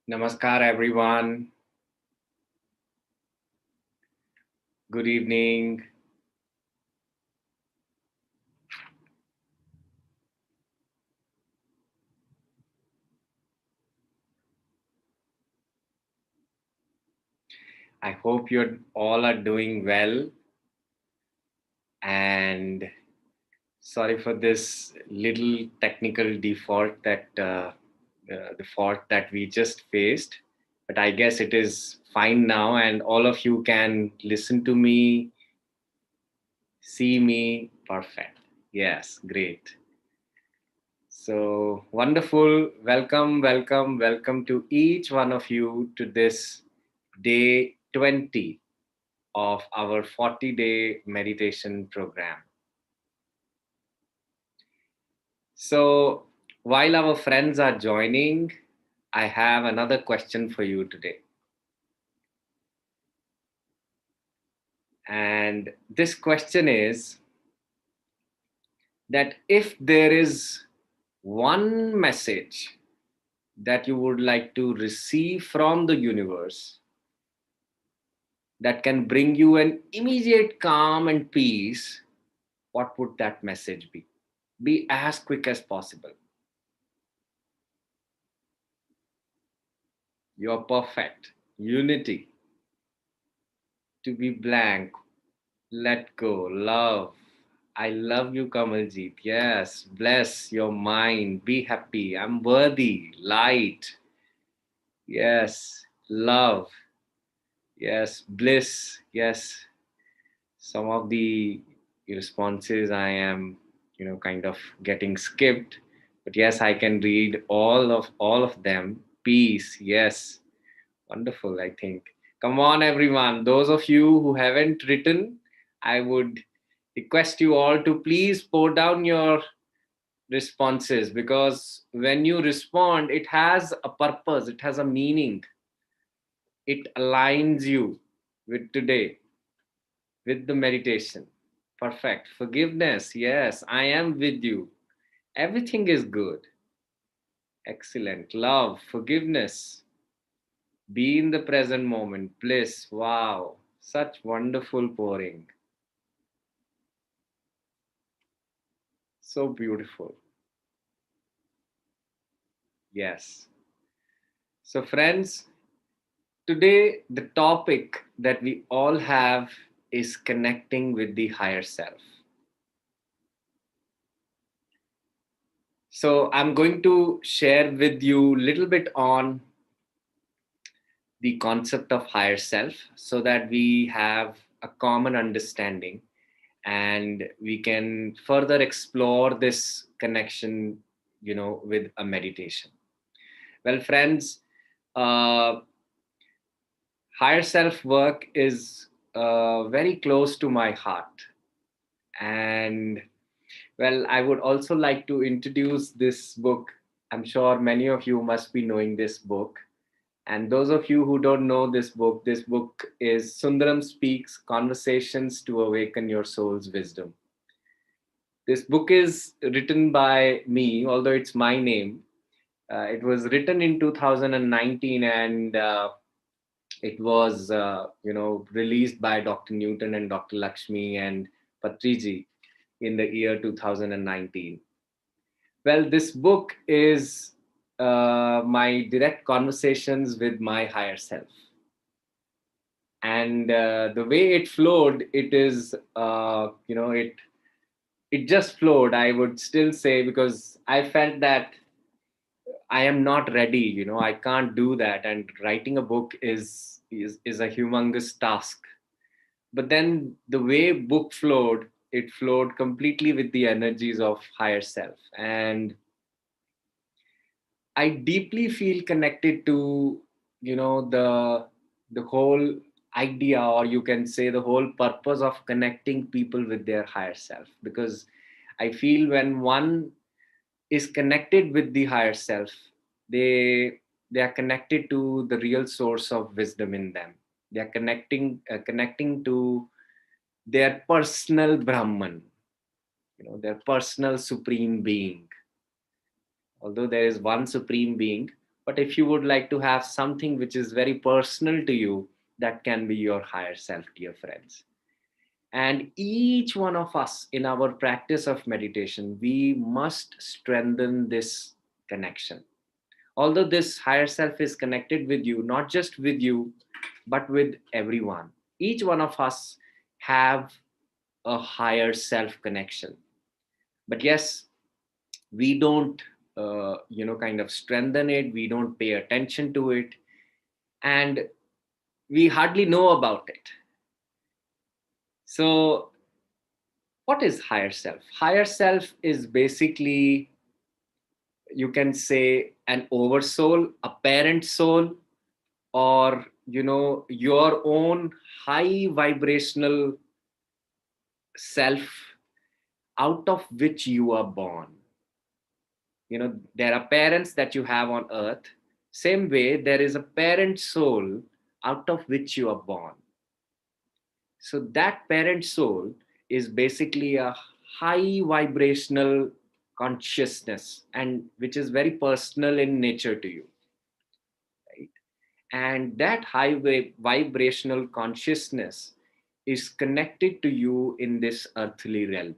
Namaskar, everyone. Good evening. I hope you all are doing well. And sorry for this little technical default the fault that we just faced. But I guess it is fine now, and all of you can listen to me, see me. Perfect. Yes, great. So wonderful. Welcome, welcome, welcome to each one of you to this day 20 of our 40-day meditation program. So while our friends are joining, I have another question for you today. And this question is that if there is one message that you would like to receive from the universe that can bring you an immediate calm and peace, what would that message be? Be as quick as possible. You're perfect. Unity. To be blank. Let go. Love. I love you, Kamaljeet. Yes. Bless your mind. Be happy. I'm worthy. Light. Yes. Love. Yes. Bliss. Yes. Some of the responses I am, kind of getting skipped. But yes, I can read all of them. Peace. Yes. Wonderful, I think. Come on, everyone. Those of you who haven't written, I would request you all to please pour down your responses, because when you respond, it has a purpose, it has a meaning, it aligns you with today, with the meditation. Perfect. Forgiveness. Yes, I am with you. Everything is good. Excellent. Love, forgiveness. Be in the present moment. Bliss. Wow. Such wonderful pouring. So beautiful. Yes. So, friends, today the topic that we all have is connecting with the higher self. So, I'm going to share with you a little bit on the concept of higher self so that we have a common understanding and we can further explore this connection, with a meditation. Well, friends, uh, higher self work is very close to my heart. And well, I would also like to introduce this book. I'm sure many of you must be knowing this book. And those of you who don't know this book is Sundaram Speaks Conversations to Awaken Your Soul's Wisdom. This book is written by me, although it's my name. It was written in 2019, and it was released by Dr.Newton and Dr.Lakshmi and Patriji in the year 2019. Well, this book is my direct conversations with my higher self, and the way it flowed, it is it just flowed, I would still say, because I felt that I am not ready. I can't do that, and writing a book is a humongous task. But then the way book flowed, it flowed completely with the energies of higher self, and I deeply feel connected to the whole idea, or you can say the whole purpose of connecting people with their higher self, because I feel when one is connected with the higher self, they are connected to the real source of wisdom in them. They are connecting to their personal Brahman, their personal supreme being. Although there is one supreme being, But if you would like to have something which is very personal to you, that can be your higher self, dear friends. And each one of us in our practice of meditation, we must strengthen this connection. Although this higher self is connected with you, not just with you, but with everyone. Each one of us have a higher self connection. But yes, we don't, kind of strengthen it. We don't pay attention to it, and we hardly know about it. So, what is higher self? Higher self is basically, you can say, an oversoul, a parent soul, or your own high vibrational self out of which you are born. There are parents that you have on earth. Same way, there is a parent soul out of which you are born. So that parent soul is basically a high vibrational consciousness, and which is very personal in nature to you, right? And that high vibrational consciousness is connected to you in this earthly realm,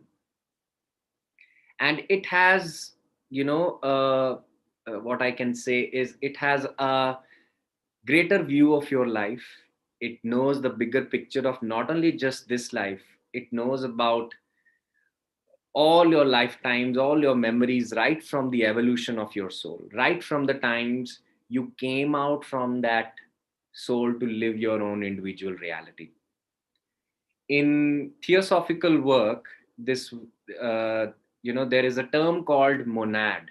and it has, what I can say is, it has a greater view of your life. It knows the bigger picture of not only just this life, it knows about all your lifetimes, all your memories, right from the evolution of your soul, right from the times you came out from that soul to live your own individual reality. In theosophical work, this, there is a term called monad,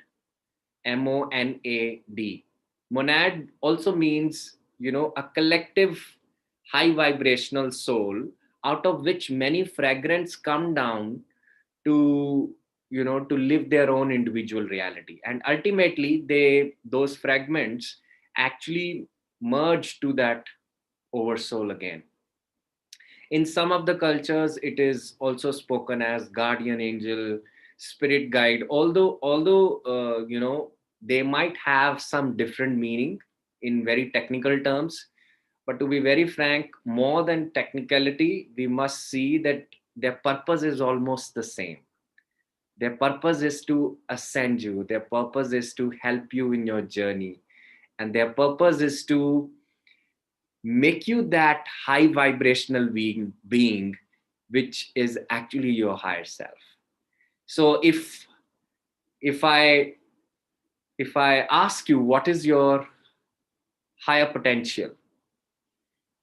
MONAD. Monad also means, a collective high vibrational soul out of which many fragments come down to, to live their own individual reality. And ultimately, those fragments actually merge to that oversoul again. In some of the cultures, it is also spoken as guardian angel, spirit guide, although they might have some different meaning in very technical terms. But to be very frank, more than technicality, we must see that their purpose is almost the same. Their purpose is to ascend you, their purpose is to help you in your journey, and their purpose is to make you that high vibrational being which is actually your higher self. So if i if I ask you what is your higher potential,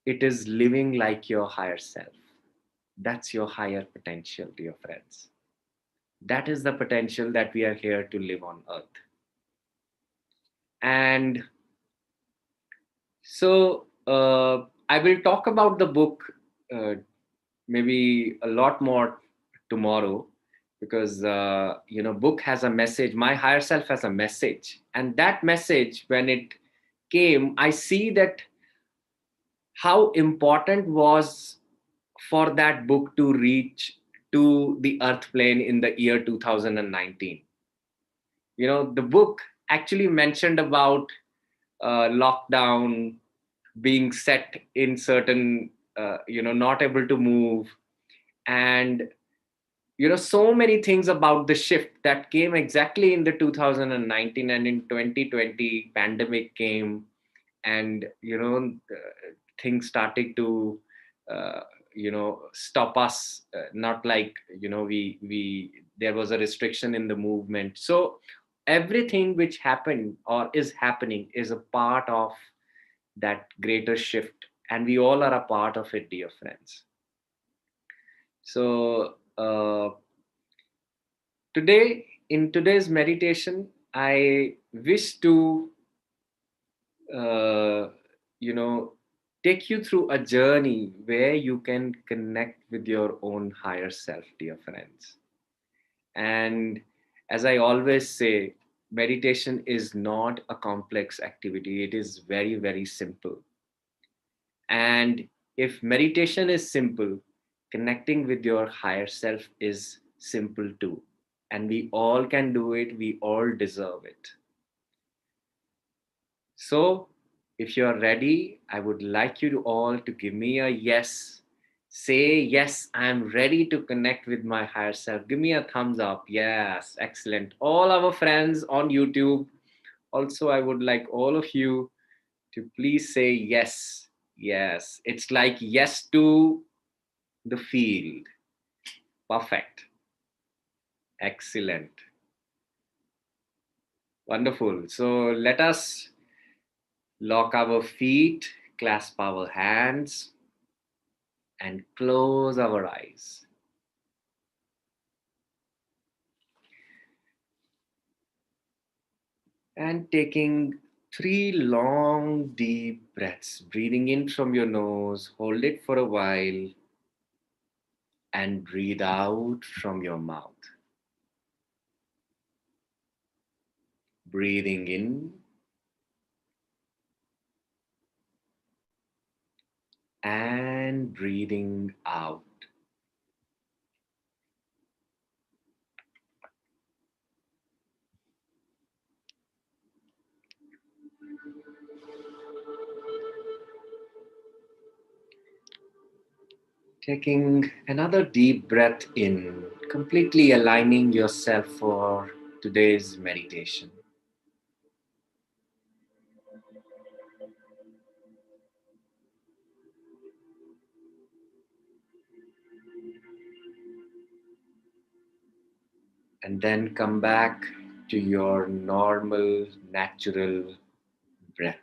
it is living like your higher self. That's your higher potential, dear friends. That is the potential that we are here to live on earth. And so, I will talk about the book, maybe a lot more tomorrow, because book has a message. My higher self has a message, and that message, when it came, I see that how important was for that book to reach to the earth plane in the year 2019. The book actually mentioned about lockdown, being set in certain, not able to move, and so many things about the shift that came exactly in the 2019. And in 2020 pandemic came, and things started to stop us, not like, we there was a restriction in the movement. So everything which happened or is happening is a part of that greater shift, and we all are a part of it, dear friends. So today, in today's meditation, I wish to, uh, you know, take you through a journey where you can connect with your own higher self, dear friends. And as I always say, meditation is not a complex activity, it is very, very simple. And if meditation is simple, connecting with your higher self is simple too. And we all can do it, we all deserve it. So, if you are ready, I would like you to all to give me a yes. Say, yes, I am ready to connect with my higher self. Give me a thumbs up. Yes, excellent. All our friends on YouTube, also, I would like all of you to please say yes. Yes, it's like yes to the field. Perfect. Excellent. Wonderful. So let us lock our feet, clasp our hands, and close our eyes. And taking 3 long, deep breaths, breathing in from your nose, hold it for a while, and breathe out from your mouth. Breathing in and breathing out. Taking another deep breath in, completely aligning yourself for today's meditation. And then come back to your normal, natural breath.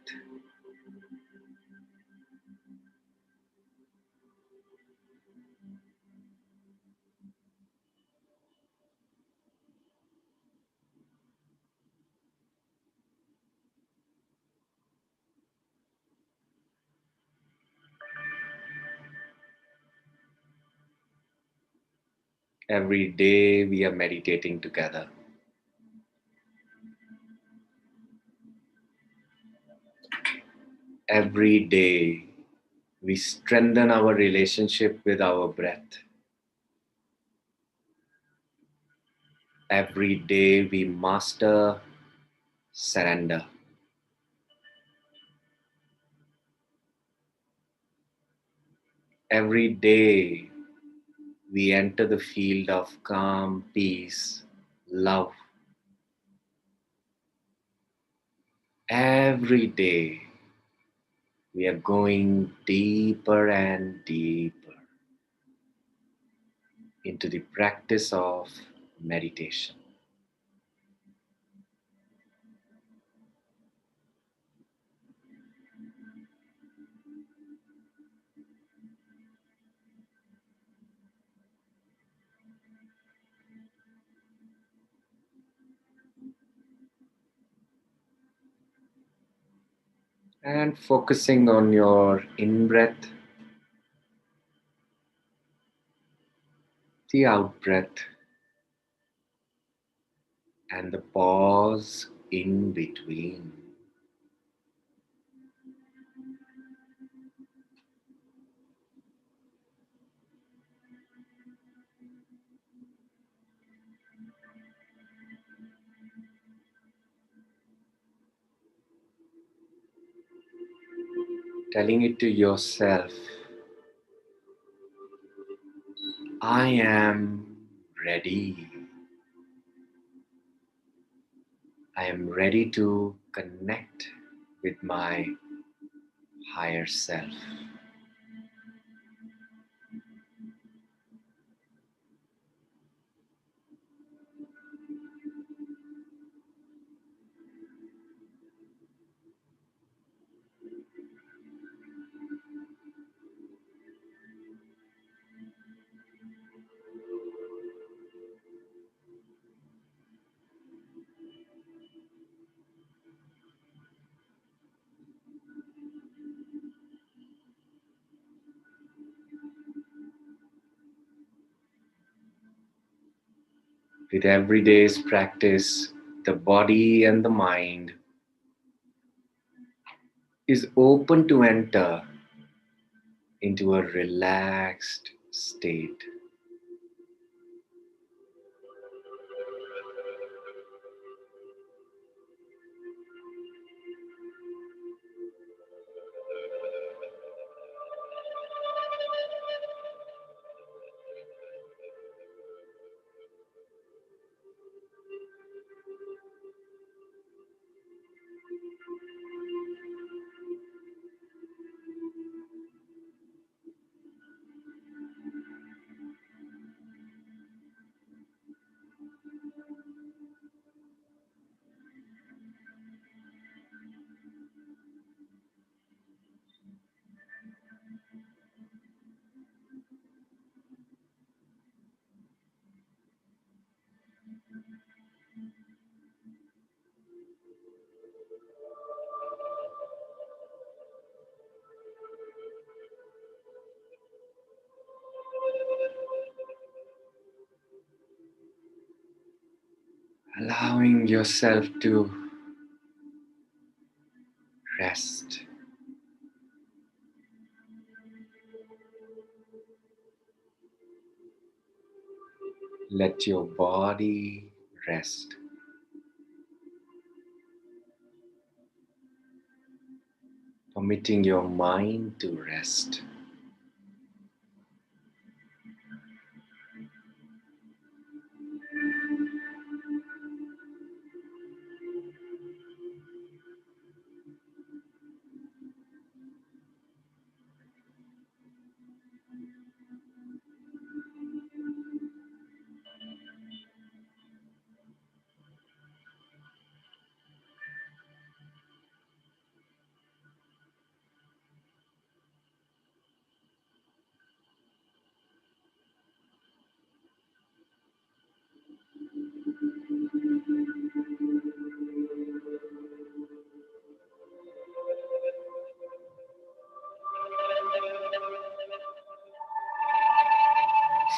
Every day we are meditating together. Every day we strengthen our relationship with our breath. Every day we master surrender. Every day we enter the field of calm, peace, love. Every day we are going deeper and deeper into the practice of meditation. And focusing on your in breath, the out breath, and the pause in between. Telling it to yourself, I am ready. I am ready to connect with my higher self. With every day's practice, the body and the mind is open to enter into a relaxed state. allowing yourself to rest. Let your body rest. Permitting your mind to rest.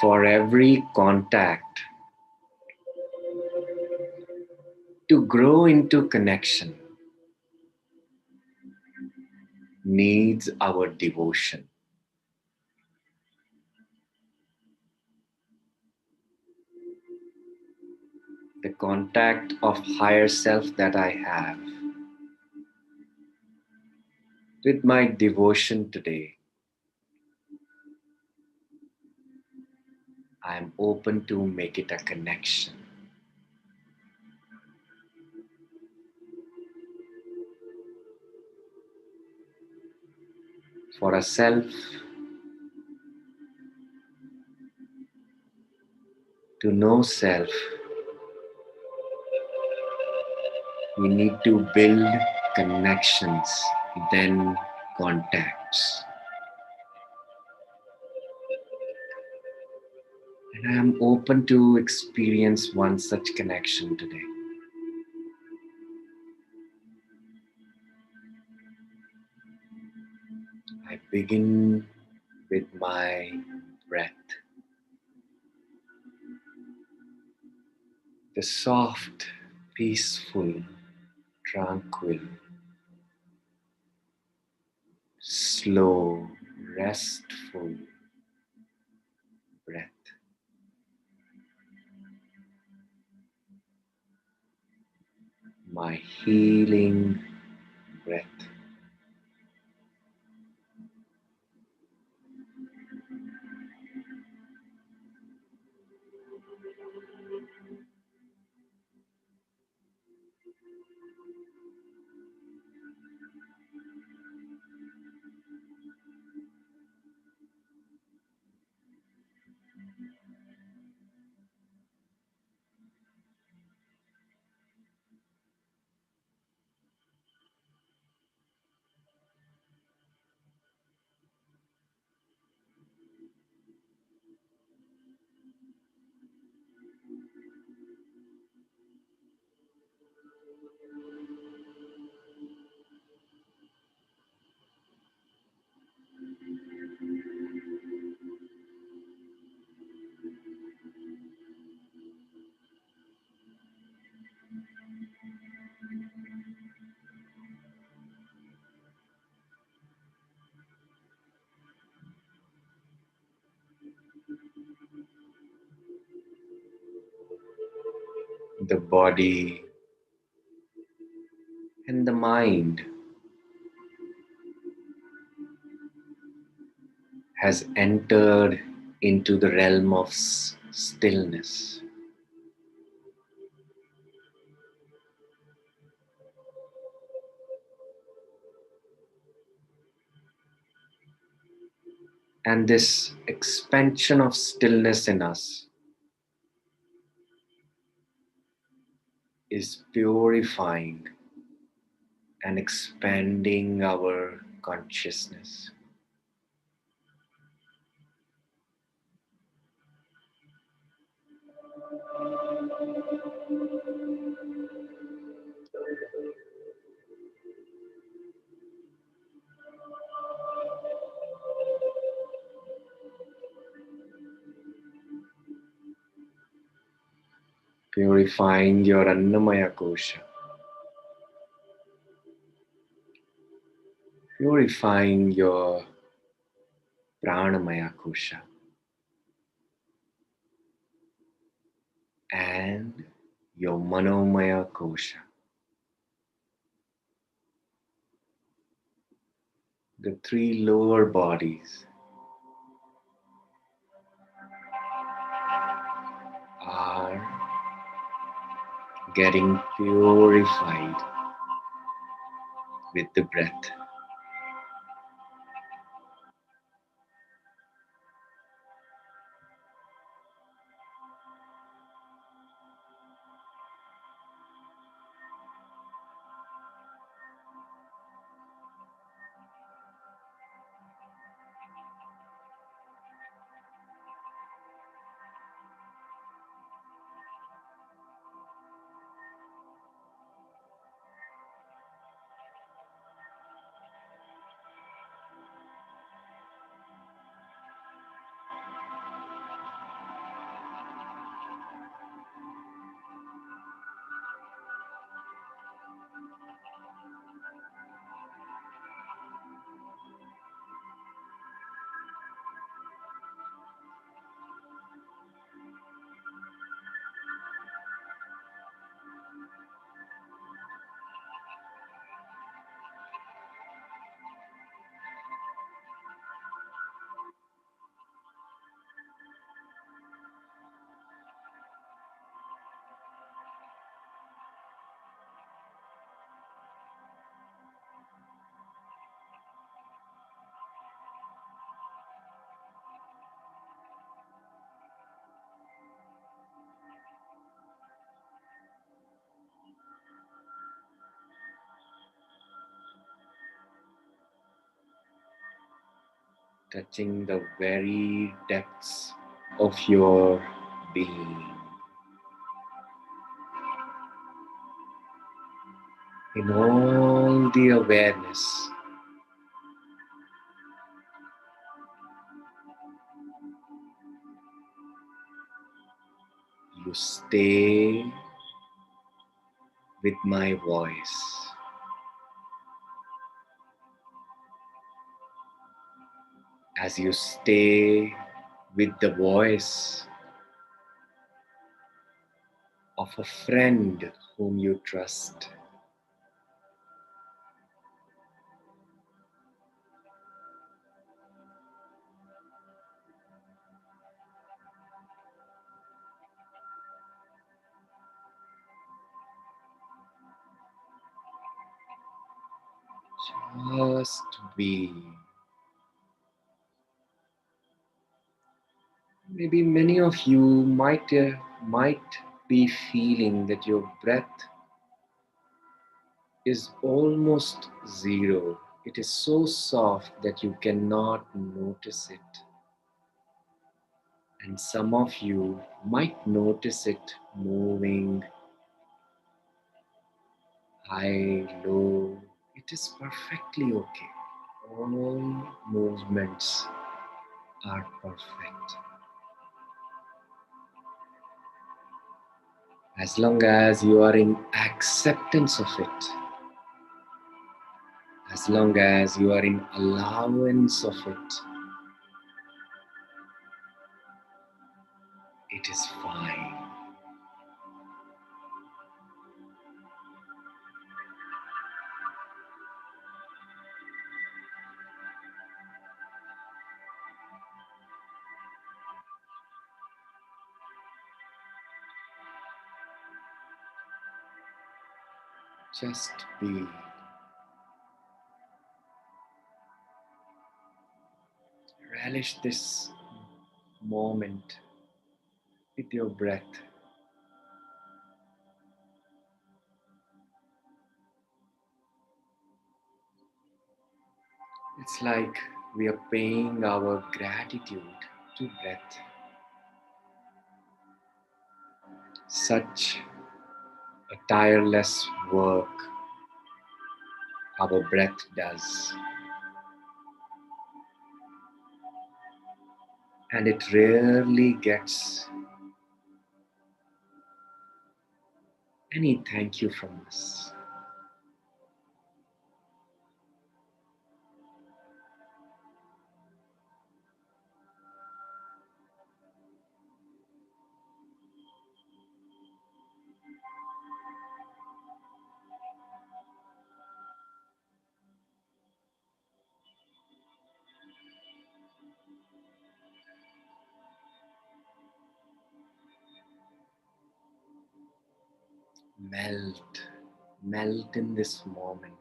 For every contact to grow into connection needs our devotion. The contact of higher self that I have with my devotion today, I am open to make it a connection. For a self to know self, we need to build connections, then contacts. And I am open to experience one such connection today. I begin with my breath. The soft, peaceful, tranquil, slow, restful breath. My healing breath. The body and the mind has entered into the realm of stillness. And this expansion of stillness in us is purifying and expanding our consciousness. purifying your Annamaya Kosha, purifying your Pranamaya Kosha, and your Manomaya Kosha, the three lower bodies are getting purified with the breath. Touching the very depths of your being. In all the awareness, you stay with my voice. As you stay with the voice of a friend whom you trust, just be. Maybe many of you might be feeling that your breath is almost zero. It is so soft that you cannot notice it. And some of you might notice it moving high, low. It is perfectly okay. All movements are perfect. As long as you are in acceptance of it, as long as you are in allowance of it, it is fine. Just be. Relish this moment with your breath. It's like we are paying our gratitude to breath. Such a tireless work our breath does. And it rarely gets any thank you from us. Melt, melt in this moment.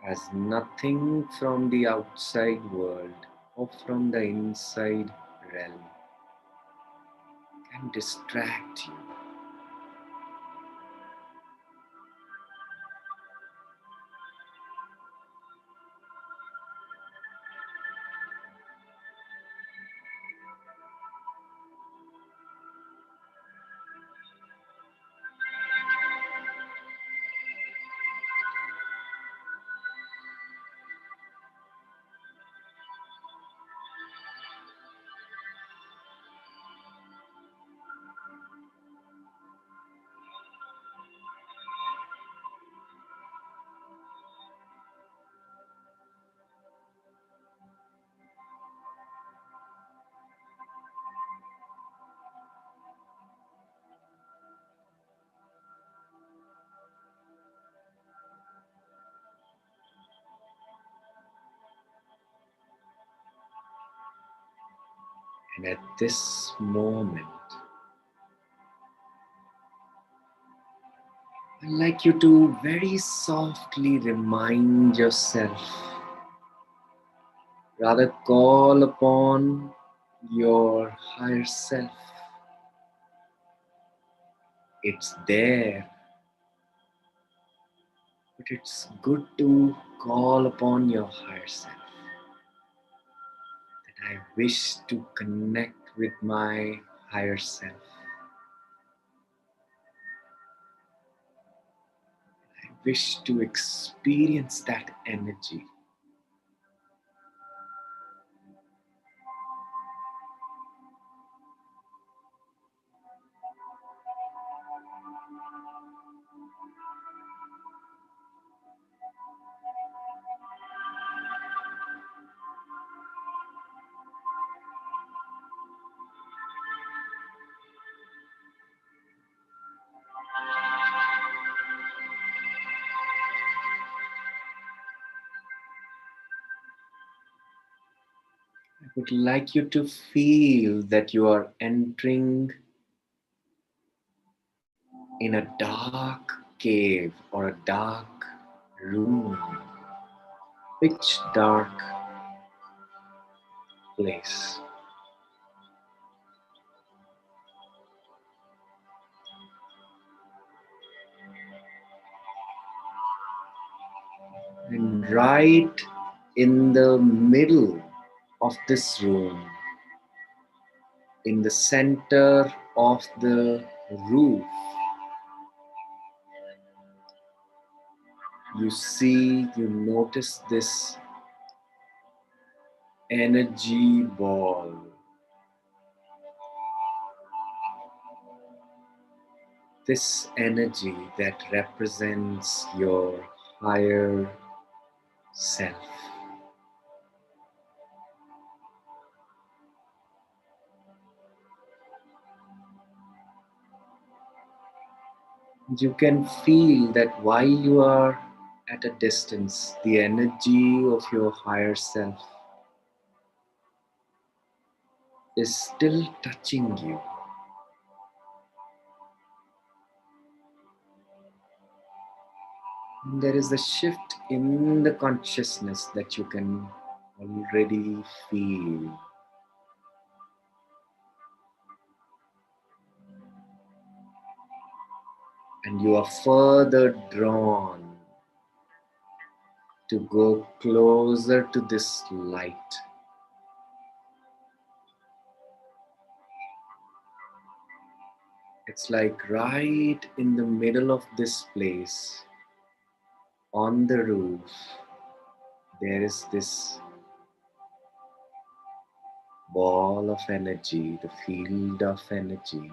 As nothing from the outside world or from the inside realm can distract you. And at this moment, I'd like you to very softly remind yourself, rather call upon your higher self. It's there, but it's good to call upon your higher self. That I wish to connect with my higher self. I wish to experience that energy. I would like you to feel that you are entering in a dark cave or a dark room, pitch dark place. And right in the middle of this room, in the center of the roof, you notice this energy ball. This energy that represents your higher self. You can feel that while you are at a distance, the energy of your higher self is still touching you. And there is a shift in the consciousness that you can already feel. And you are further drawn to go closer to this light. It's like right in the middle of this place, on the roof, there is this ball of energy, the field of energy.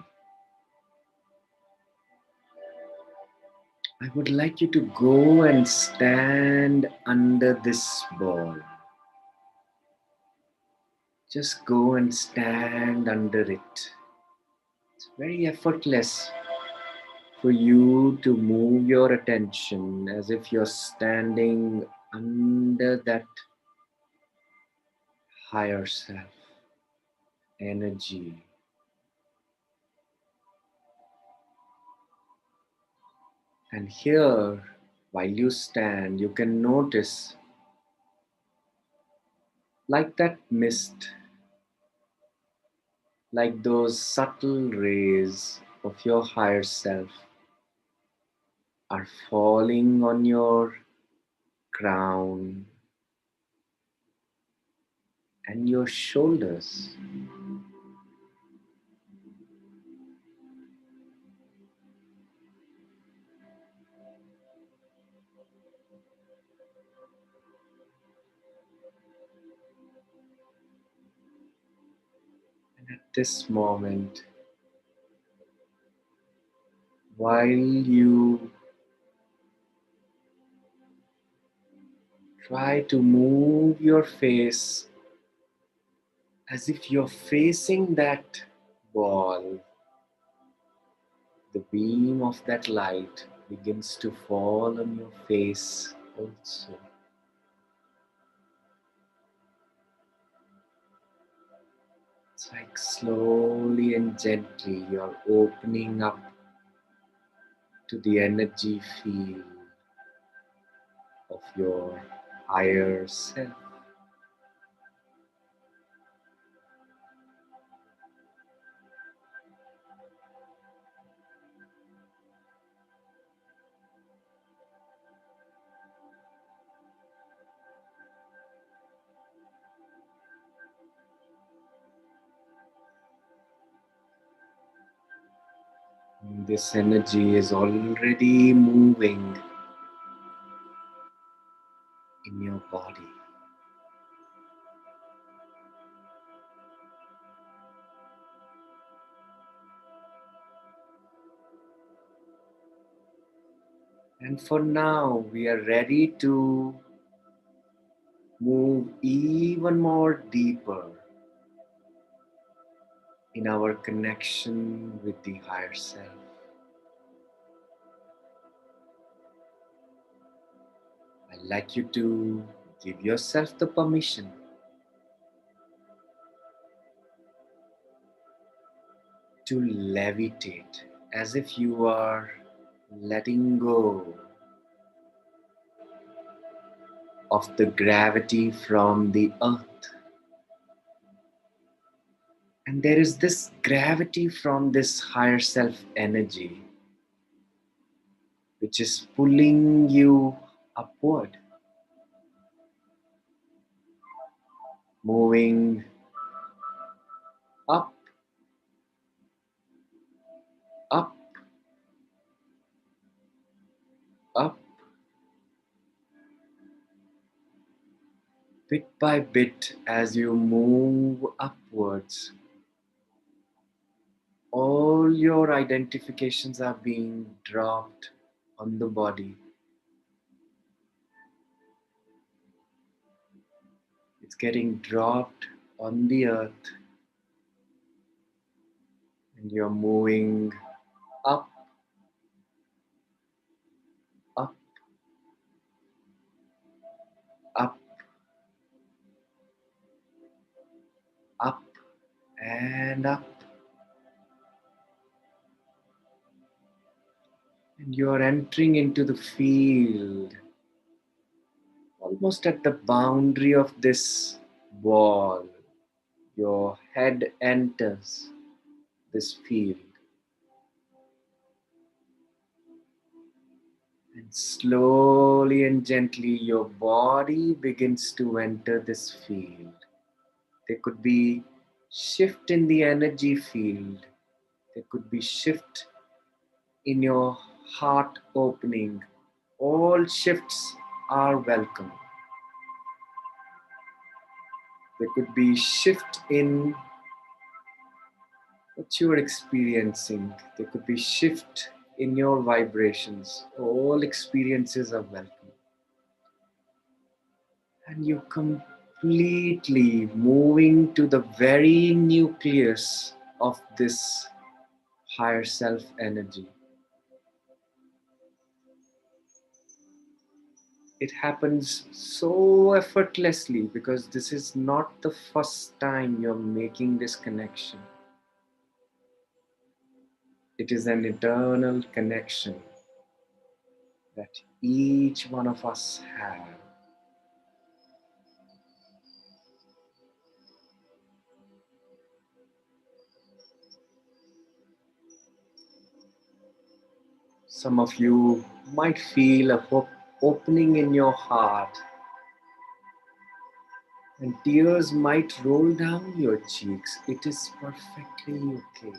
I would like you to go and stand under this ball. Just go and stand under it. It's very effortless for you to move your attention as if you're standing under that higher self energy. And here, while you stand, you can notice like that mist, like those subtle rays of your higher self are falling on your crown and your shoulders. And at this moment, while you try to move your face as if you're facing that ball, the beam of that light begins to fall on your face also. It's like slowly and gently you're opening up to the energy field of your higher self. This energy is already moving in your body. And for now, we are ready to move even more deeper in our connection with the higher self. I'd like you to give yourself the permission to levitate as if you are letting go of the gravity from the earth. And there is this gravity from this higher self energy which is pulling you upward, moving up, up, up, bit by bit as you move upwards. All your identifications are being dropped on the body. It's getting dropped on the earth, and you're moving up, up, up, up, and up. And you're entering into the field, almost at the boundary of this wall. Your head enters this field. And slowly and gently, your body begins to enter this field. There could be shift in the energy field. There could be shift in your heart opening. All shifts are welcome. There could be shift in what you're experiencing. There could be shift in your vibrations. All experiences are welcome. And you're completely moving to the very nucleus of this higher self energy. It happens so effortlessly because this is not the first time you're making this connection. It is an eternal connection that each one of us have. Some of you might feel a opening in your heart, and tears might roll down your cheeks. It is perfectly okay.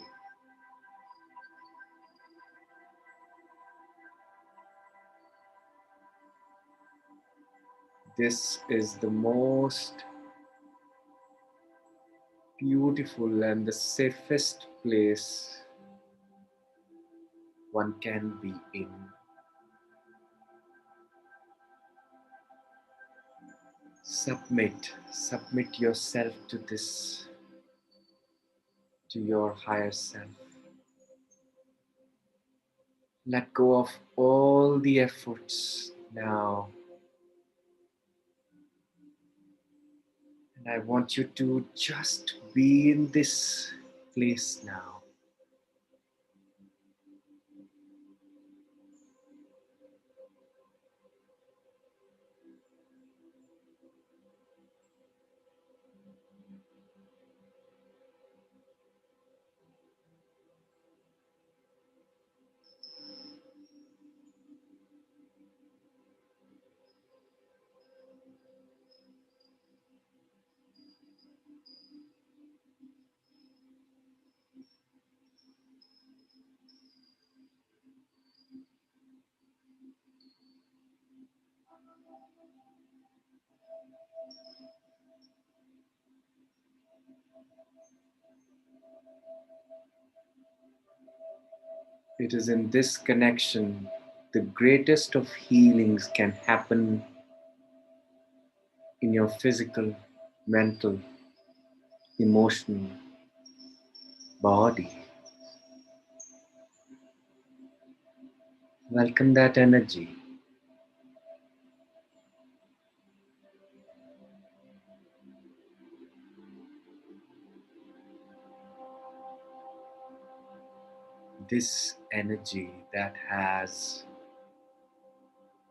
This is the most beautiful and the safest place one can be in. Submit yourself to this, to your higher self. Let go of all the efforts now. And I want you to just be in this place now. It is in this connection the greatest of healings can happen in your physical, mental, emotional body. Welcome that energy. This energy that has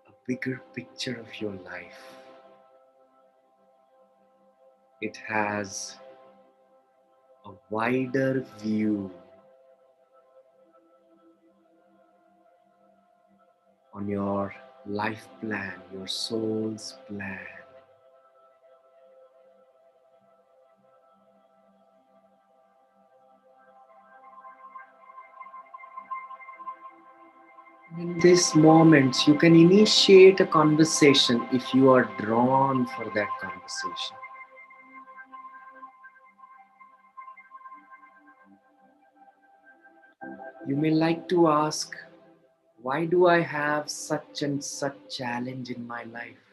a bigger picture of your life. It has a wider view on your life plan, your soul's plan. In these moments, you can initiate a conversation if you are drawn for that conversation. You may like to ask, why do I have such and such challenge in my life?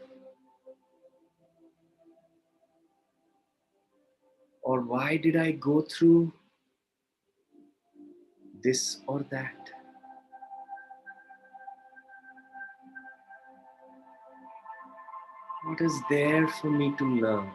Or why did I go through this or that? What is there for me to learn?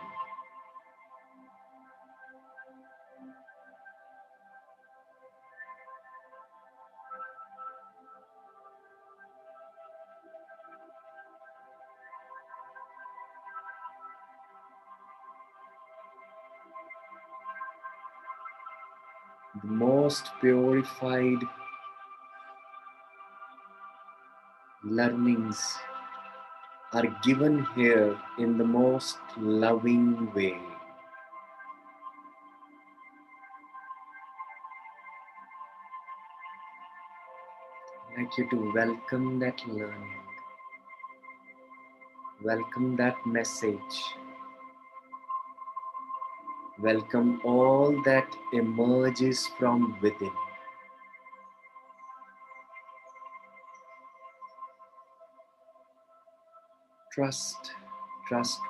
The most purified learnings are given here in the most loving way. I'd like you to welcome that learning, welcome that message, Welcome all that emerges from within. Trust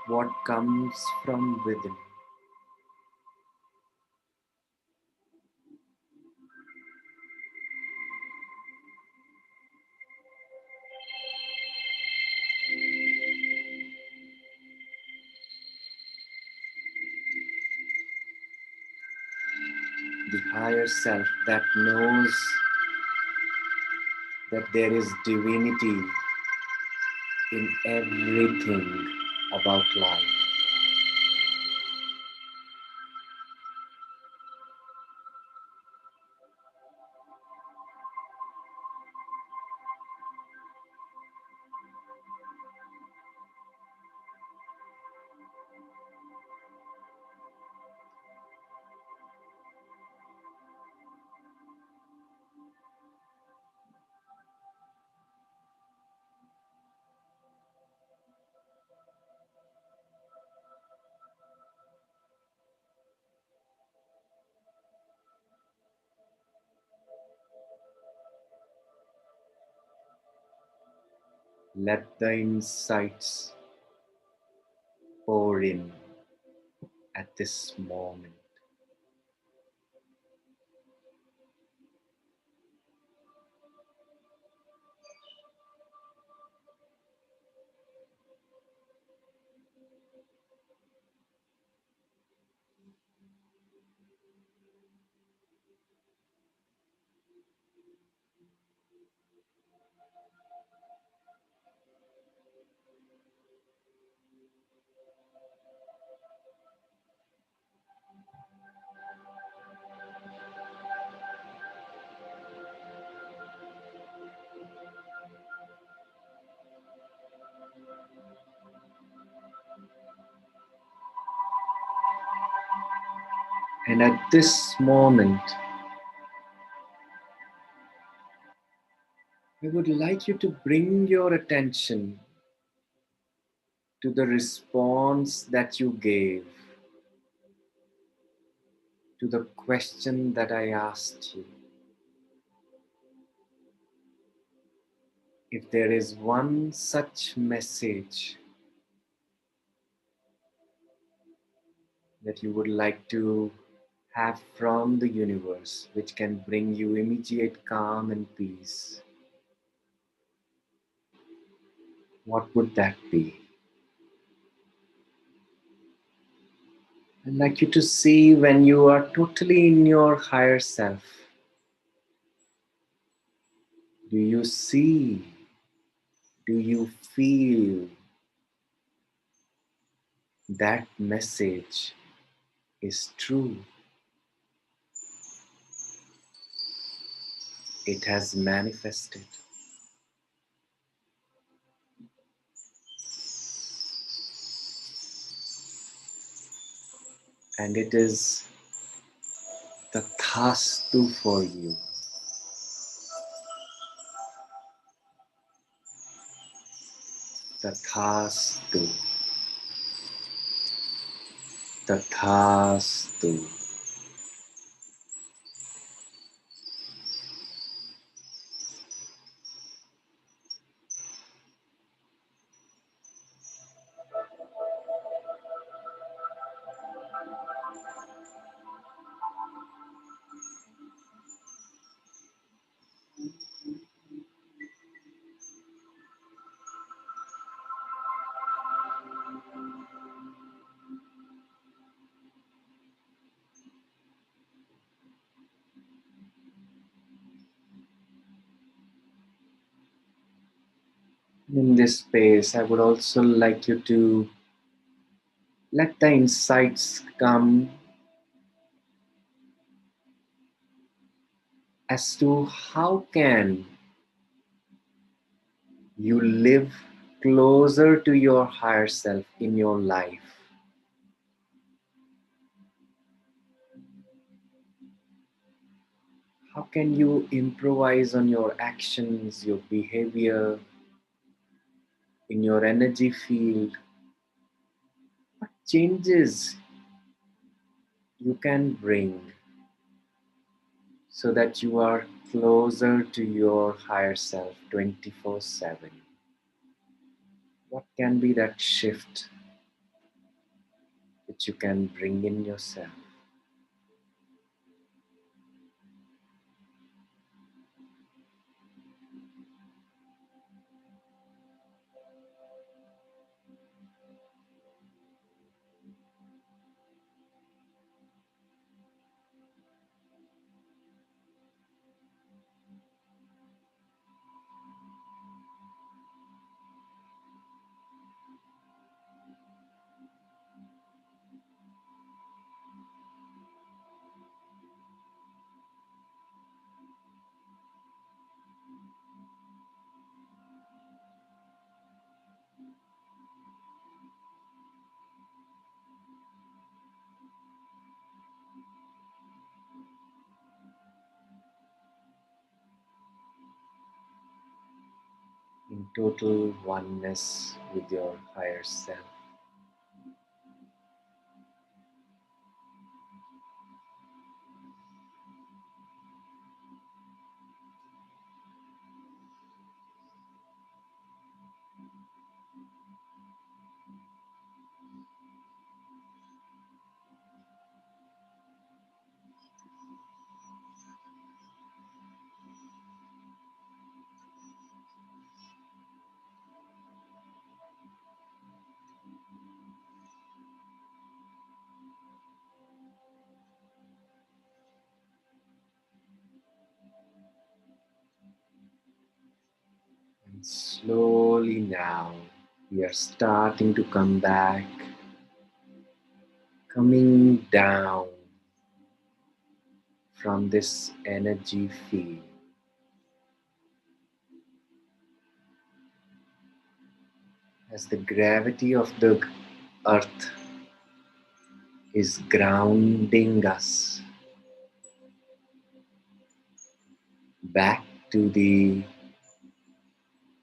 what comes from within. The higher self that knows that there is divinity in everything about life. Let the insights pour in at this moment. And at this moment, I would like you to bring your attention to the response that you gave to the question that I asked you. If there is one such message that you would like to have from the universe, which can bring you immediate calm and peace, what would that be? I'd like you to see when you are totally in your higher self. Do you see? Do you feel that message is true? It has manifested. And it is the Tathastu for you. Tathastu. Tathastu. In this space, I would also like you to let the insights come as to how can you live closer to your higher self in your life. How can you improvise on your actions, your behavior, in your energy field? What changes you can bring so that you are closer to your higher self 24/7. What can be that shift which you can bring in yourself? In total oneness with your higher self. And slowly now we are starting to come back, coming down from this energy field. As the gravity of the earth is grounding us back to the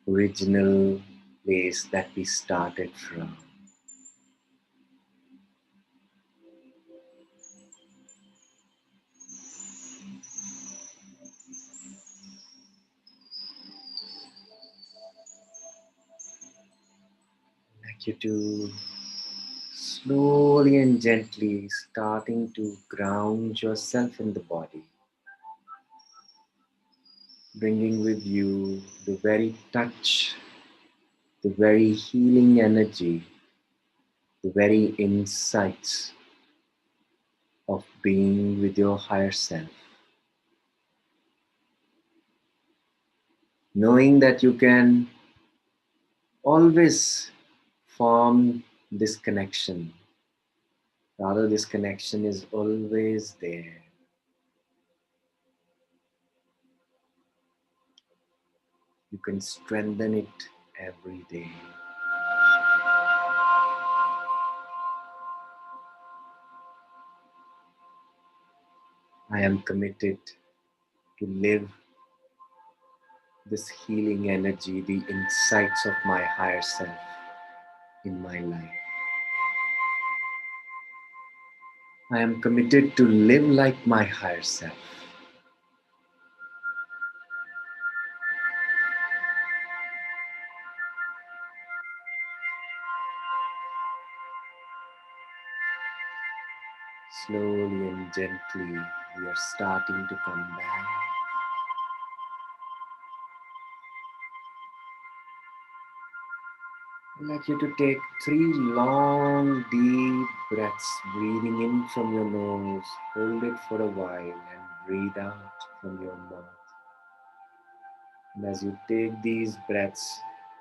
original place that we started from. I'd like you to slowly and gently starting to ground yourself in the body, bringing with you the very touch, the very healing energy, the very insights of being with your higher self. Knowing that you can always form this connection, rather, this connection is always there. You can strengthen it every day. I am committed to live this healing energy, the insights of my higher self in my life. I am committed to live like my higher self. Slowly and gently, we are starting to come back. I'd like you to take 3 long, deep breaths, breathing in from your nose, hold it for a while, and breathe out from your mouth. And as you take these breaths,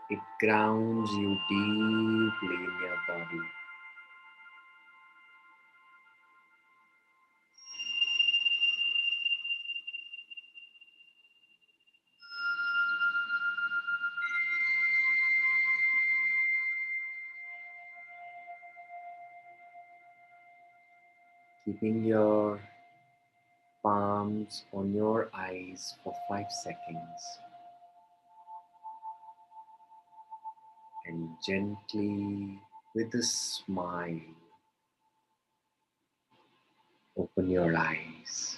it grounds you deeply in your body. Keeping your palms on your eyes for 5 seconds. And gently, with a smile, Open your eyes.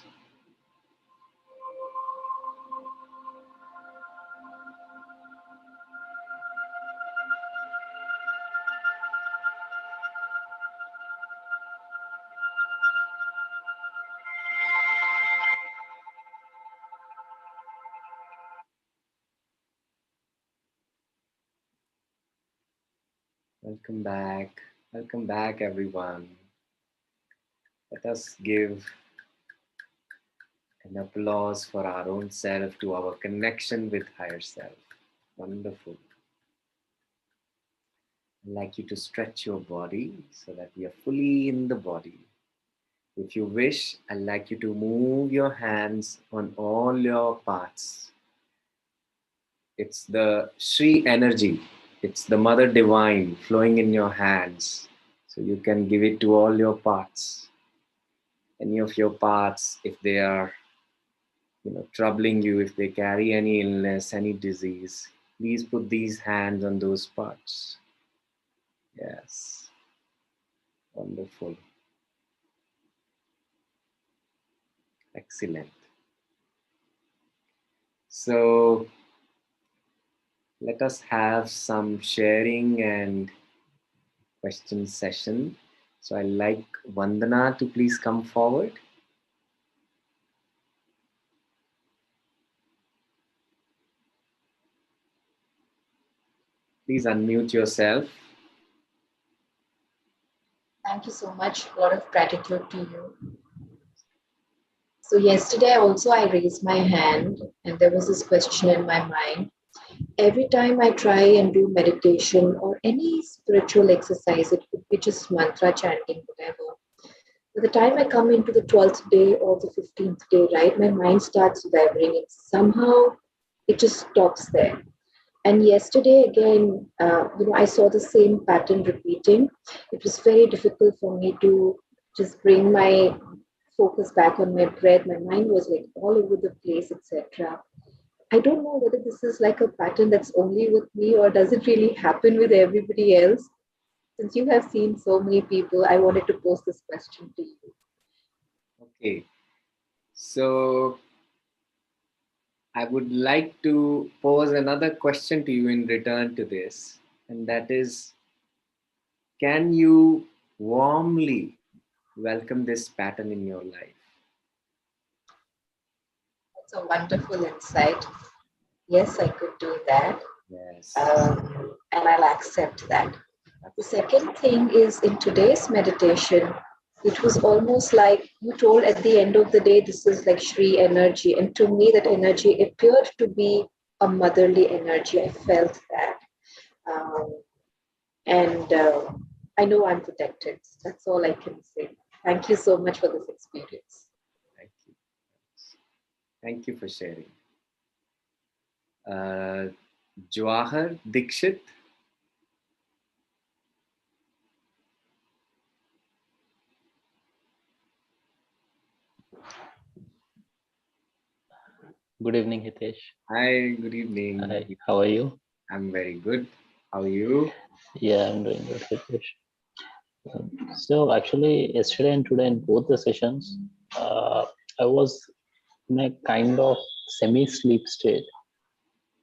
Welcome back. Welcome back, everyone. Let us give an applause for our own self, to our connection with higher self. Wonderful. I'd like you to stretch your body so that we are fully in the body. If you wish, I'd like you to move your hands on all your parts. It's the Shri energy. It's the Mother Divine flowing in your hands. So you can give it to all your parts. Any of your parts, if they are troubling you, if they carry any illness, any disease, please put these hands on those parts. Yes. Wonderful. Excellent. So let us have some sharing and question session. So I'd like Vandana to please come forward. Please unmute yourself. Thank you so much. A lot of gratitude to you. So yesterday also I raised my hand and there was this question in my mind. Every time I try and do meditation or any spiritual exercise, it could be just mantra chanting, whatever. By the time I come into the 12th day or the 15th day, right, my mind starts wavering. It just stops there. And yesterday again, I saw the same pattern repeating. It was very difficult for me to just bring my focus back on my breath. My mind was like all over the place, etc. I don't know whether this is like a pattern that's only with me or does it really happen with everybody else. Since you have seen so many people, I wanted to pose this question to you. Okay. So I would like to pose another question to you in return to this, and that is, can you warmly welcome this pattern in your life? That's a wonderful insight. Yes, I could do that. Yes. And I'll accept that. The second thing is in today's meditation, it was almost like you told at the end of the day, this is like Shri energy. And to me, that energy appeared to be a motherly energy. I felt that. And I know I'm protected. That's all I can say. Thank you so much for this experience. Thank you. Thank you for sharing. Jawahar Dikshit. Good evening, Hitesh. Hi, good evening. Hi, how are you? I'm very good. How are you? Yeah, I'm doing good, Hitesh. So actually, yesterday and today in both the sessions, I was in a kind of semi-sleep state.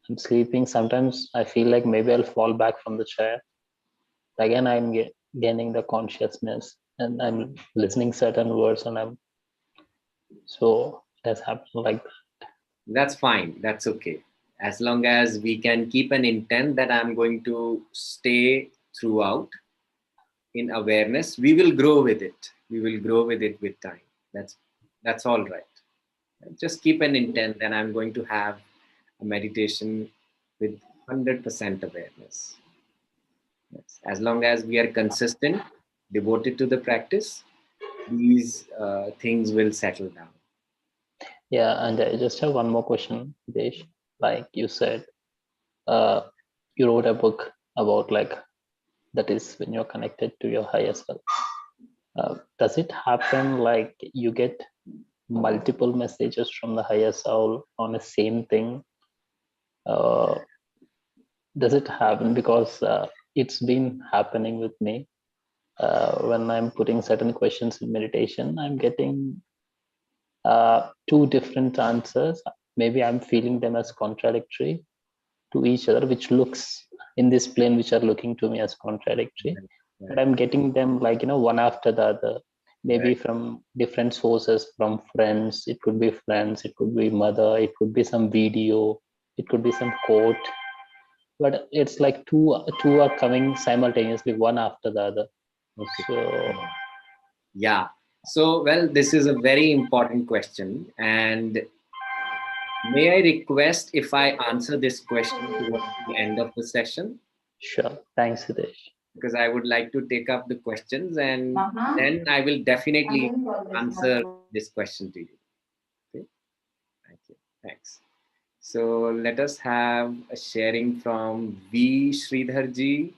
I'm sleeping. Sometimes I feel like maybe I'll fall back from the chair. Again, I'm gaining the consciousness and I'm listening certain words, and so it has happened like that. That's fine. That's okay. As long as we can keep an intent that I'm going to stay throughout in awareness, we will grow with it. We will grow with it with time. That's all right. Just keep an intent that I'm going to have a meditation with 100% awareness. Yes. As long as we are consistent, devoted to the practice, these things will settle down. Yeah, and I just have one more question, Hitesh. Like you said, uh, you wrote a book about like that is when you're connected to your higher self. Does it happen like you get multiple messages from the higher soul on the same thing? Uh, does it happen? Because it's been happening with me. when I'm putting certain questions in meditation, I'm getting two different answers. Maybe I'm feeling them as contradictory to each other, which looks in this plane, which are looking to me as contradictory. Right. But I'm getting them like, one after the other, maybe Right. from different sources, from friends. It could be friends, it could be mother, it could be some video, it could be some quote. But it's like two are coming simultaneously, one after the other. Okay. So Yeah. So, well, this is a very important question. And may I request if I answer this question towards the end of the session? sure. Thanks, Hitesh. Because I would like to take up the questions and then I will definitely answer this question to you. Okay. Thank you. Thanks. So let us have a sharing from V. Sridharji.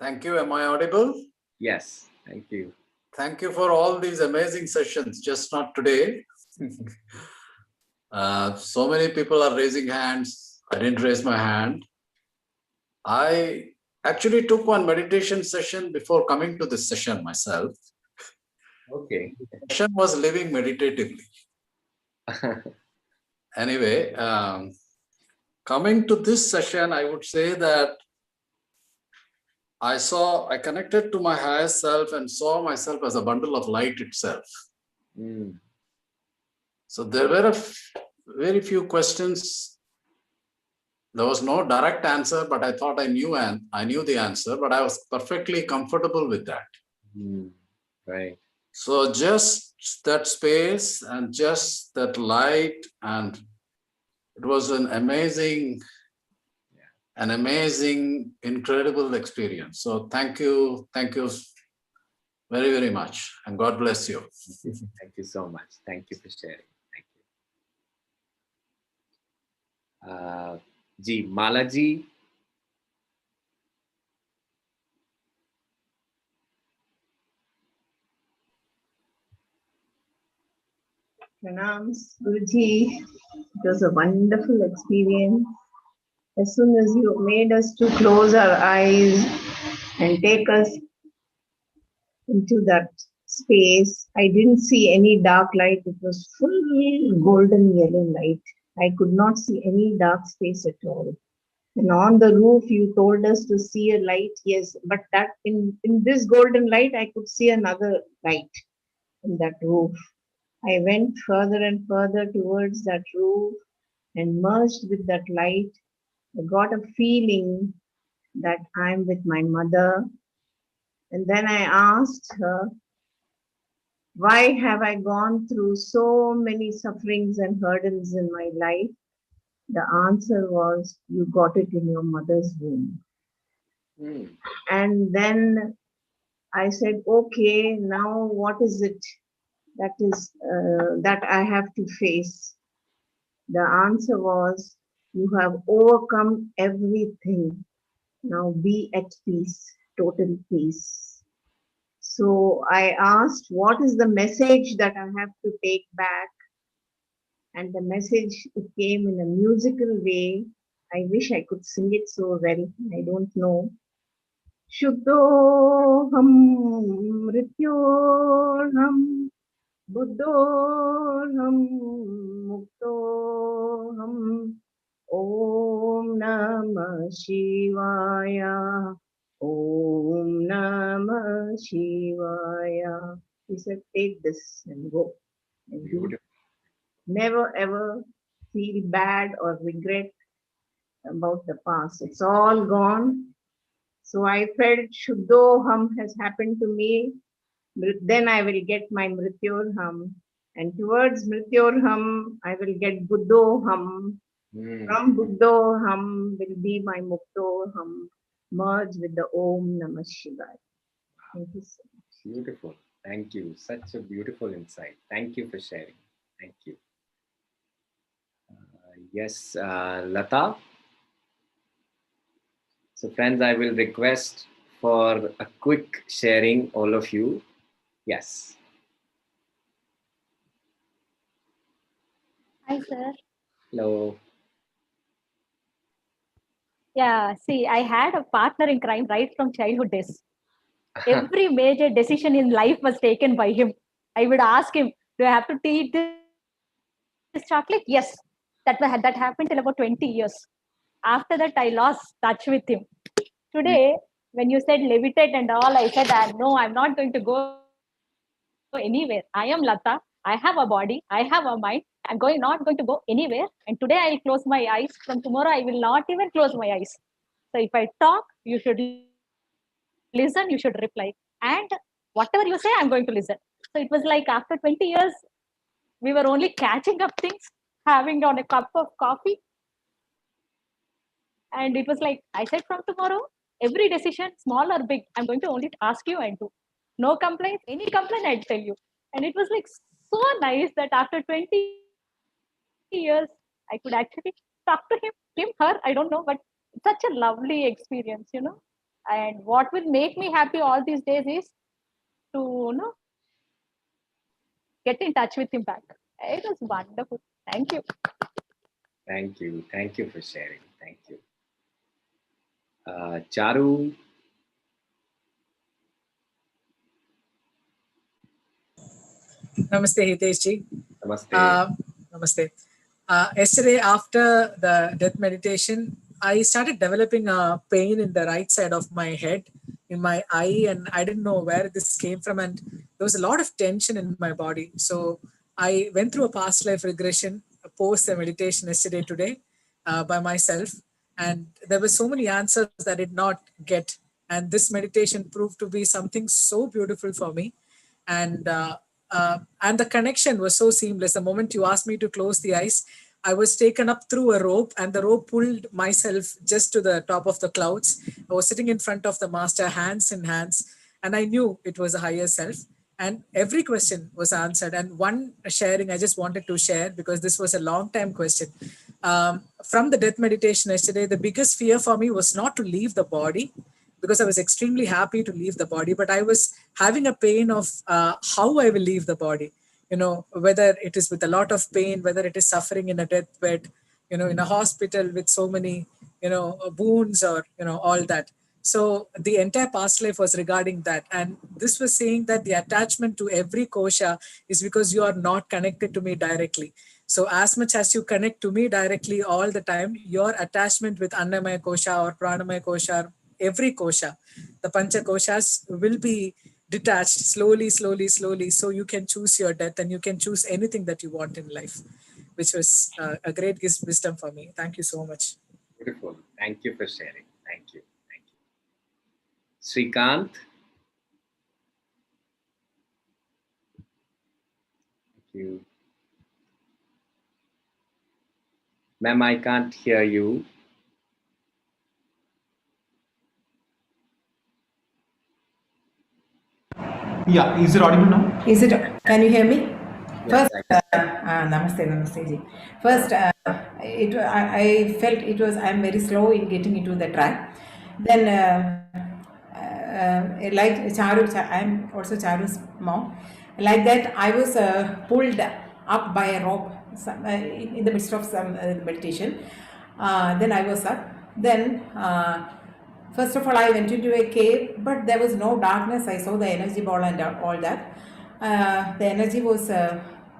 Thank you. Am I audible? Yes. Thank you. Thank you for all these amazing sessions, just not today. So many people are raising hands. I didn't raise my hand. I actually took one meditation session before coming to this session myself. Okay. The session was living meditatively. Anyway, coming to this session, I would say that I connected to my higher self and saw myself as a bundle of light itself. Mm. So there were very few questions. There was no direct answer, but I thought I knew the answer, but I was perfectly comfortable with that. Mm. Right. So just that space and just that light, and it was an amazing, incredible experience. So thank you very, very much, and God bless you. Thank you so much. Thank you for sharing. Thank you. Ji, Malaji. Pranams, Guruji. It was a wonderful experience. As soon as you made us to close our eyes and take us into that space, I didn't see any dark light. It was full golden yellow light. I could not see any dark space at all. And on the roof, you told us to see a light, yes, but that in this golden light, I could see another light in that roof. I went further and further towards that roof and merged with that light. I got a feeling that I'm with my mother. And then I asked her, why have I gone through so many sufferings and hurdles in my life? The answer was, you got it in your mother's womb. Mm. And then I said, okay, now what is it that I have to face? The answer was, you have overcome everything. Now be at peace, total peace. So I asked, what is the message that I have to take back? And the message, it came in a musical way. I wish I could sing it so well. I don't know. Shuddhoham mrityorham buddhoham muktoham Om Namah Shivaya. Om Namah Shivaya. He said, take this and go. And do. Beautiful. Never ever feel bad or regret about the past. It's all gone. So I felt Shuddhoham has happened to me. Then I will get my Mrityorham. And towards Mrityorham, I will get Buddhoham. Mm. From Buddhoham will be my Muktoham, merge with the Om Namah Shivaya. Thank you so much. Beautiful. Thank you. Such a beautiful insight. Thank you for sharing. Thank you. Yes, Lata. So, friends, I will request for a quick sharing, all of you. Yes. Hi, sir. Hello. Yeah, see, I had a partner in crime right from childhood days. Every major decision in life was taken by him. I would ask him, "Do I have to eat this chocolate?" Yes. That happened till about 20 years. After that, I lost touch with him. Today, when you said levitate and all, I said, no, I'm not going to go anywhere. I am Lata. I have a body. I have a mind. I'm not going to go anywhere. And today I'll close my eyes. From tomorrow, I will not even close my eyes. So if I talk, you should listen, you should reply. And whatever you say, I'm going to listen. So it was like after 20 years, we were only catching up things, having on a cup of coffee. And it was like, I said, from tomorrow, every decision, small or big, I'm going to only ask you and do. No complaints, any complaint, I'll tell you. And it was like so nice that after 20 years, I could actually talk to him, her, I don't know, but it's such a lovely experience, And what will make me happy all these days is to, get in touch with him back. It was wonderful. Thank you. Thank you for sharing. Thank you. Charu, Namaste, Hitesh ji. namaste. Namaste. Yesterday, after the death meditation, I started developing a pain in the right side of my head, in my eye, and I didn't know where this came from. And there was a lot of tension in my body. So I went through a past life regression post the meditation yesterday, today, by myself. And there were so many answers that I did not get. And this meditation proved to be something so beautiful for me. And the connection was so seamless. The moment you asked me to close the eyes, I was taken up through a rope, and the rope pulled myself just to the top of the clouds. I was sitting in front of the master, hands in hands, and I knew it was a higher self. And every question was answered. And one sharing I just wanted to share, because this was a long time question. From the death meditation yesterday, the biggest fear for me was not to leave the body, because I was extremely happy to leave the body, but I was having a pain of how I will leave the body, whether it is with a lot of pain, whether it is suffering in a deathbed, in a hospital with so many, wounds, or, all that. So the entire past life was regarding that. And this was saying that the attachment to every kosha is because you are not connected to me directly. So as much as you connect to me directly all the time, your attachment with Annamaya kosha or Pranamaya kosha, every kosha, the pancha koshas will be detached slowly, slowly, slowly. So you can choose your death and you can choose anything that you want in life, which was a great wisdom for me. Thank you so much. Beautiful. Thank you for sharing. Thank you. Thank you. Srikant. Thank you. Ma'am, I can't hear you. Yeah, is it audible now? Is it? Can you hear me? Yes, First, namaste ji. First, I felt it was. I'm very slow in getting into the track. Then, like Charu, I'm also Charu's mom. Like that, I was pulled up by a rope in the midst of some meditation. Then I was up. Then. First of all, I went into a cave, but there was no darkness. I saw the energy ball and all that. The energy was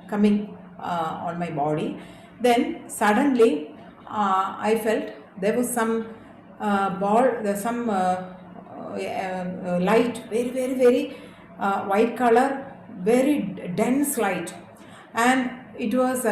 coming on my body. Then suddenly, I felt there was some ball, some light, very, very, very white color, very dense light, and it was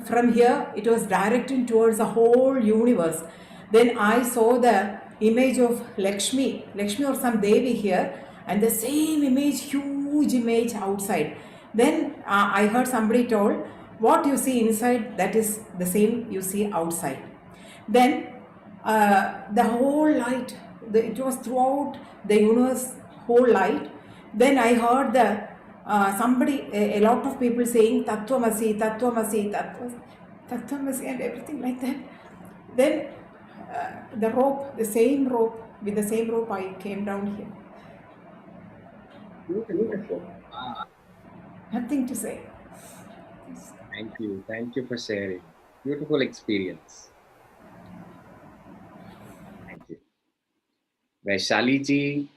from here. It was directing towards the whole universe. Then I saw the image of Lakshmi or some Devi here, and the same image, huge image outside. Then I heard somebody told, what you see inside, that is the same you see outside. Then the whole light, it was throughout the universe, whole light. Then I heard the somebody, a lot of people saying Tattvamasi, Tattvamasi, Tattvamasi, and everything like that. Then the rope, the same rope, with the same rope I came down here. Beautiful. Nothing to say. Thank you. Thank you for sharing. Beautiful experience. Vaishali ji.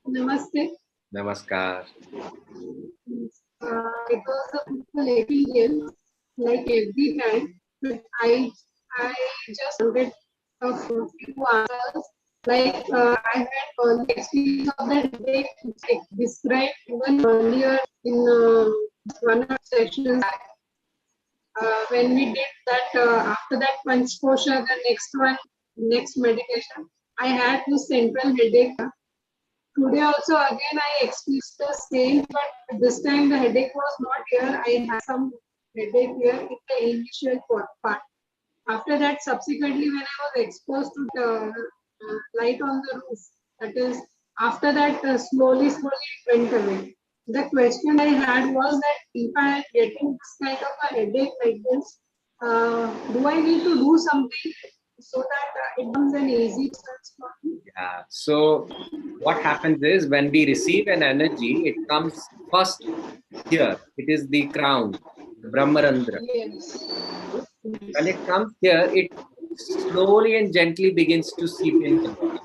Namaste. Namaskar. It was a beautiful experience, like every time. But I just wanted a few answers. Like I had early experience of that headache, which I described even earlier in one of the sessions. When we did that, after that Panchkosha, the next one, next meditation, I had this central headache. Today also again I experienced the same, but this time the headache was not here. I had some headache here in the initial part. After that, subsequently, when I was exposed to the light on the roof, that is, after that, slowly it went away. The question I had was that if I am getting this kind of a headache like this, do I need to do something so that it becomes an easy process for me? Yeah. So what happens is when we receive an energy, it comes first here. It is the crown, the Brahmarandra. Yes. When it comes here, it slowly and gently begins to seep in the body.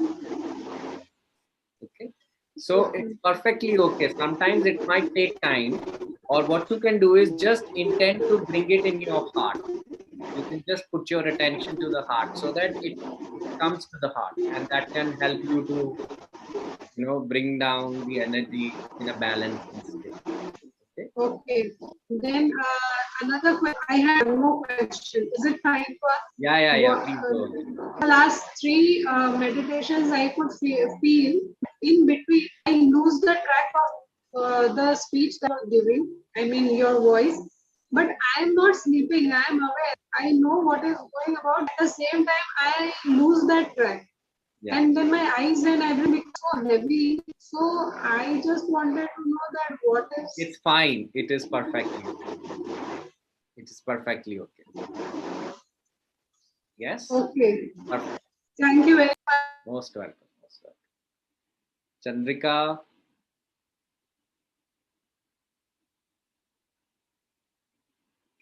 Okay. So it's perfectly okay. Sometimes it might take time, or what you can do is just intend to bring it in your heart. You can just put your attention to the heart so that it comes to the heart, and that can help you to bring down the energy in a balanced state. Okay. Okay. Then another question. I had one more question. Is it fine for Yeah. Please go ahead. the last three meditations? I could feel in between. I lose the track of the speech that you're giving. I mean your voice. But I am not sleeping. I am aware. I know what is going about. At the same time, I lose that track. Yeah. And then my eyes and everything become so heavy. So I just wanted to know that what is. It's fine. It is perfectly okay. It is perfectly okay. Yes? Okay. Perfect. Thank you very much. Most welcome. Most welcome. Chandrika.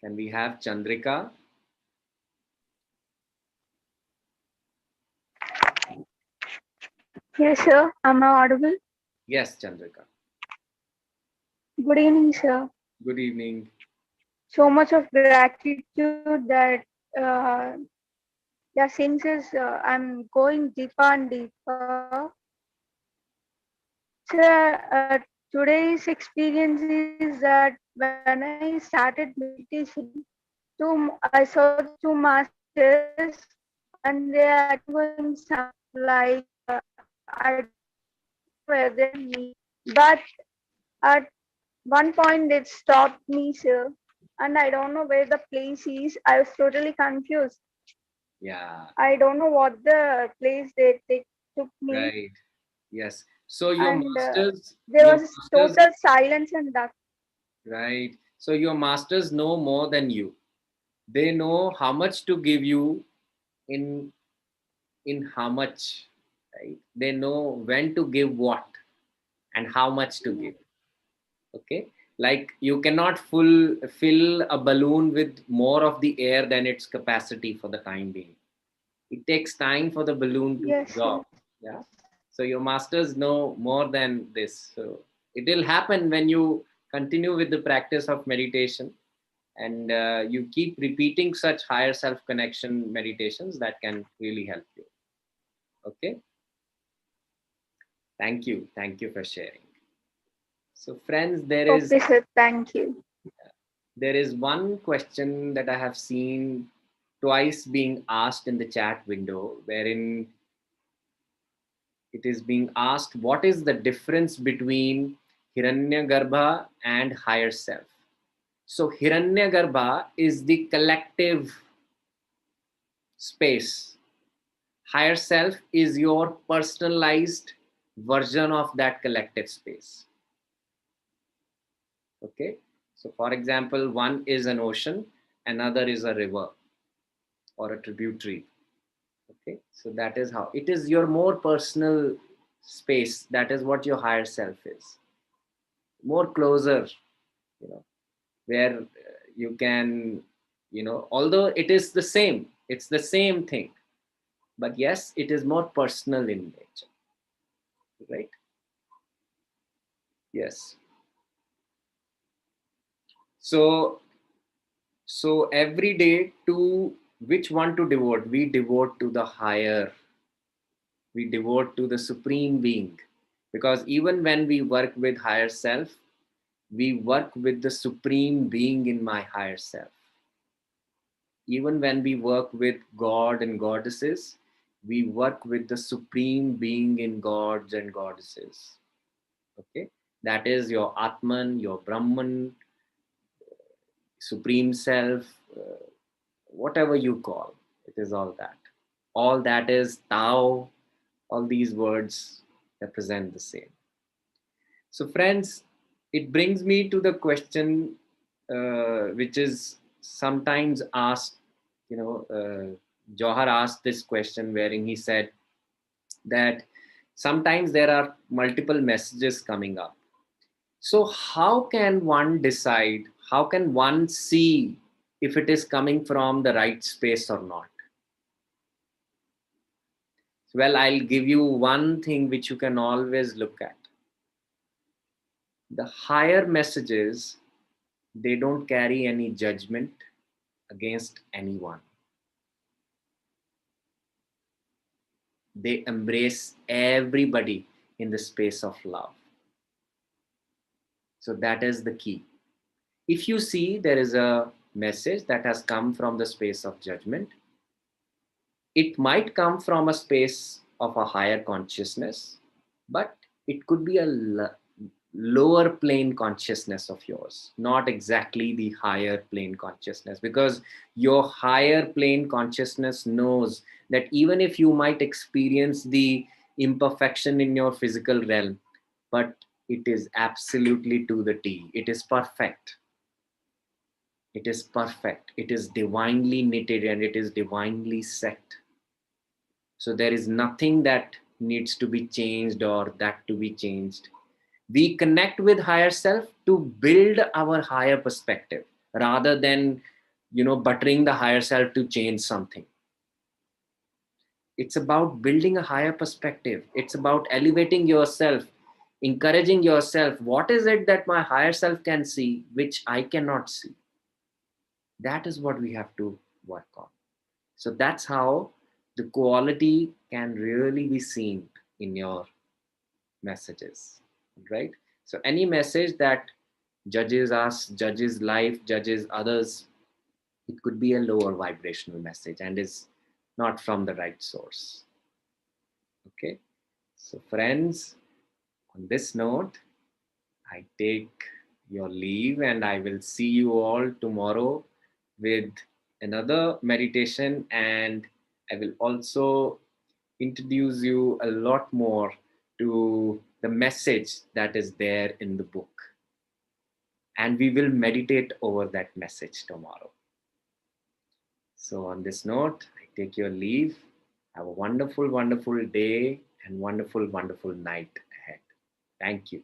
Can we have Chandrika? Yes, sir. Am I audible? Yes, Chandrika. Good evening, sir. Good evening. So much of gratitude that since I'm going deeper and deeper. Sir, today's experience is that when I started meditation, I saw the two masters and they are doing some like I don't know where they meet, but at one point it stopped me, sir, and I don't know where the place is. I was totally confused. Yeah. I don't know what the place they took me. Right. Yes. So your And masters. there your was masters, total silence and that. right. So your masters know more than you. They know how much to give you in how much, right? They know when to give what and how much to give. Okay. Like you cannot fill a balloon with more of the air than its capacity for the time being. It takes time for the balloon to Yes, absorb. Yeah. So your masters know more than this. So it will happen when you continue with the practice of meditation and you keep repeating such higher self connection meditations that can really help you. Okay. Thank you. Thank you for sharing. So friends, Okay, sir. Thank you. there is one question that I have seen twice being asked in the chat window, wherein it is being asked, what is the difference between Hiranyagarbha and higher self? So Hiranyagarbha is the collective space. Higher self is your personalized version of that collective space. Okay. So for example, one is an ocean, another is a river or a tributary. Okay. So that is how it is your more personal space. That is what your higher self is. More closer, you know, where you can, although it is the same, it's the same thing, but yes, it is more personal in nature, right? Yes. So every day, to which one to devote? We devote to the higher, we devote to the supreme being, because even when we work with higher self, we work with the supreme being in my higher self. Even when we work with God and goddesses, we work with the supreme being in gods and goddesses. Okay, that is your Atman, your Brahman, supreme self, whatever you call it, is all that. All that is Tao. All these words represent the same. So, friends, it brings me to the question, which is sometimes asked. Johar asked this question, wherein he said that sometimes there are multiple messages coming up. So, how can one decide? How can one see if it is coming from the right space or not? Well, I'll give you one thing which you can always look at. The higher messages, they don't carry any judgment against anyone. They embrace everybody in the space of love. So that is the key. If you see there is a message that has come from the space of judgment, it might come from a space of a higher consciousness, but it could be a lower plane consciousness of yours, not exactly the higher plane consciousness, because your higher plane consciousness knows that even if you might experience the imperfection in your physical realm, but it is absolutely to the T. It is perfect. It is perfect. It is divinely knitted and it is divinely set. So there is nothing that needs to be changed or that to be changed. We connect with higher self to build our higher perspective rather than, buttering the higher self to change something. It's about building a higher perspective. It's about elevating yourself, encouraging yourself. What is it that my higher self can see, which I cannot see? That is what we have to work on. So that's how the quality can really be seen in your messages, right? So any message that judges us, judges life, judges others, it could be a lower vibrational message and is not from the right source. Okay. So friends, on this note, I take your leave and I will see you all tomorrow with another meditation, and I will also introduce you a lot more to the message that is there in the book. And we will meditate over that message tomorrow. So on this note, I take your leave. Have a wonderful, wonderful day and wonderful, wonderful night ahead. Thank you.